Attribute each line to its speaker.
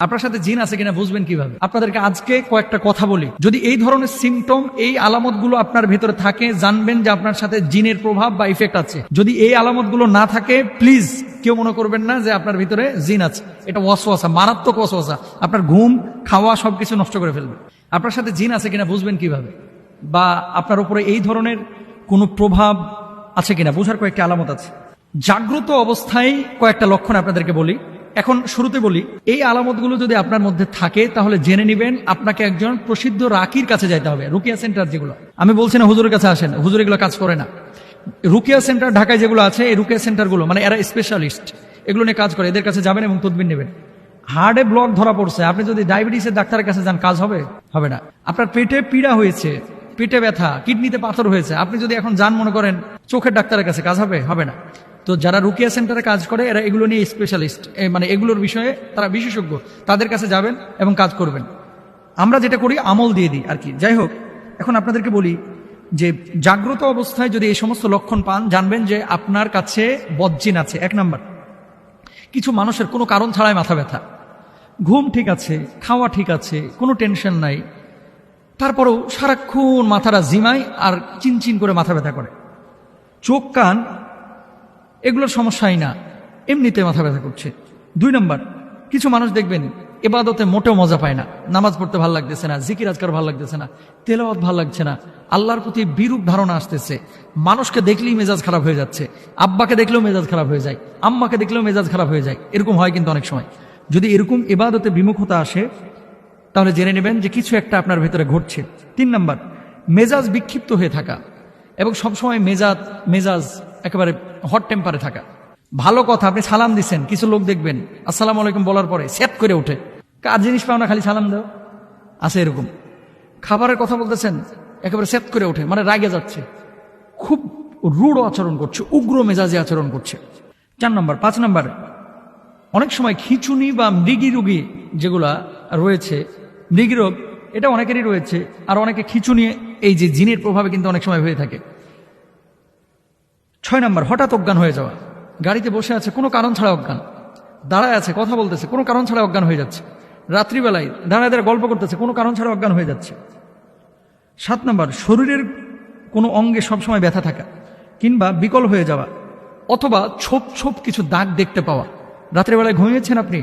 Speaker 1: আপনার সাথে জিন আছে কিনা বুঝবেন কিভাবে? আপনাদেরকে আজকে কয়েকটা কথা বলি। যদি এই ধরনের সিমটম, এই আলামতগুলো আপনার ভেতরে থাকে, জানবেন যে আপনার সাথে জিনের প্রভাব বা ইফেক্ট আছে। যদি এই আলামতগুলো না থাকে, প্লিজ কেউ মনে করবেন না যে আপনার ভিতরে জিন আছে। এটা ওয়াসওয়াসা, মারাত্মক ওয়াসওয়াসা, আপনার ঘুম, খাওয়া সবকিছু নষ্ট করে ফেলবে। আপনার সাথে জিন আছে কিনা বুঝবেন কিভাবে? বা আপনার উপরে এই ধরনের কোনো প্রভাব আছে কিনা বোঝার কয়েকটা আলামত আছে। জাগ্রত অবস্থায় কয়েকটা লক্ষণ আপনাদেরকে বলি। এখন শুরুতে বলি, এই আলামতগুলো যদি আপনার মধ্যে থাকে তাহলে জেনে নেবেন আপনাকে একজন প্রসিদ্ধ রাকির কাছে যাইতে হবে। রুকিয়া সেন্টার যেগুলো, আমি বলছি না হুজুরের কাছে আসেন, হুজুর এগুলো কাজ করে না। রুকিয়া সেন্টার ঢাকায় যেগুলো আছে, এই রুকিয়া সেন্টারগুলো মানে এরা স্পেশালিস্ট, এগুলো নিয়ে কাজ করে। এদের কাছে যাবেন এবং তদবির নেবেন। হার্টে ব্লক ধরা পড়ছে, আপনি যদি ডায়াবেটিসের ডাক্তারের কাছে যান, কাজ হবে? হবে না। আপনার পেটে পীড়া হয়েছে, পেটে ব্যথা, কিডনিতে পাথর হয়েছে, আপনি যদি এখন যান মনে করেন চোখের ডাক্তারের কাছে, কাজ হবে? হবে না। তো যারা রুকিয়া সেন্টারে কাজ করে এরা এগুলো নিয়ে স্পেশালিস্ট, মানে এগুলোর বিষয়ে তারা বিশেষজ্ঞ, তাদের কাছে যাবেন এবং কাজ করবেন। আমরা যেটা করি আমল দিয়ে দিই আর কি। যাই হোক, এখন আপনাদেরকে বলি যে জাগ্রত অবস্থায় যদি এই সমস্ত লক্ষণ পান, জানবেন যে আপনার কাছে বদজিন আছে। এক নাম্বার, কিছু মানুষের কোনো কারণ ছাড়াই মাথা ব্যথা, ঘুম ঠিক আছে, খাওয়া ঠিক আছে, কোনো টেনশন নাই, তারপরেও সারাক্ষণ মাথাটা জিমায় আর চিনচিন করে মাথা ব্যথা করে। চোখ কান এগুলোর সমস্যাই না, এমনিতে মাথা ব্যথা করছে। দুই নম্বর, কিছু মানুষ দেখবেন এবাদতে মোটেও মজা পায় না, নামাজ পড়তে ভালো লাগতেছে না, জিকির আজকার ভালো লাগতেছে না, তেলাওয়াত ভালো লাগছে না, আল্লাহর প্রতি বিরূপ ধারণা আসতেছে, মানুষকে দেখলেই মেজাজ খারাপ হয়ে যাচ্ছে, আব্বাকে দেখলেও মেজাজ খারাপ হয়ে যায়, আম্মাকে দেখলেও মেজাজ খারাপ হয়ে যায়। এরকম হয় কিন্তু অনেক সময়। যদি এরকম এবাদতে বিমুখতা আসে তাহলে জেনে নেবেন যে কিছু একটা আপনার ভেতরে ঘটছে। তিন নম্বর, মেজাজ বিক্ষিপ্ত হয়ে থাকা এবং সবসময় মেজাজ একেবারে হট টেম্পারে থাকা। ভালো কথা, আপনি সালাম দিচ্ছেন, কিছু লোক দেখবেন আসসালামু আলাইকুম বলার পরে সেট করে ওঠে, কার জিনিস পাও না খালি সালাম দাও, আছে এরকম। খাবারের কথা বলতেছেন, একেবারে সেট করে ওঠে, মানে রাগে যাচ্ছে, খুব রূঢ় আচরণ করছে, উগ্র মেজাজে আচরণ করছে। 4 নম্বর। 5 নম্বর, অনেক সময় খিঁচুনি বা মৃগী রোগী যেগুলা রয়েছে, মৃগী রোগ এটা অনেকেরই রয়েছে, আর অনেকে খিঁচুনি এই যে জিনের প্রভাবে কিন্তু অনেক সময় হয়ে থাকে। 6 নম্বর, হঠাৎ অজ্ঞান হয়ে যাওয়া, গাড়িতে বসে আছে কোনো কারণ ছাড়া অজ্ঞান, দাঁড়ায় আছে কথা বলতেছে কোনো কারণ ছাড়া অজ্ঞান হয়ে যাচ্ছে, রাত্রিবেলায় দাঁড়ায় দাঁড়ায় গল্প করতেছে কোনো কারণ ছাড়া অজ্ঞান হয়ে যাচ্ছে। 7 নম্বর, শরীরের কোনো অঙ্গে সবসময় ব্যথা থাকা কিংবা বিকল হয়ে যাওয়া, অথবা ছোপ ছোপ কিছু দাগ দেখতে পাওয়া। রাত্রেবেলায় ঘুমিয়েছেন আপনি,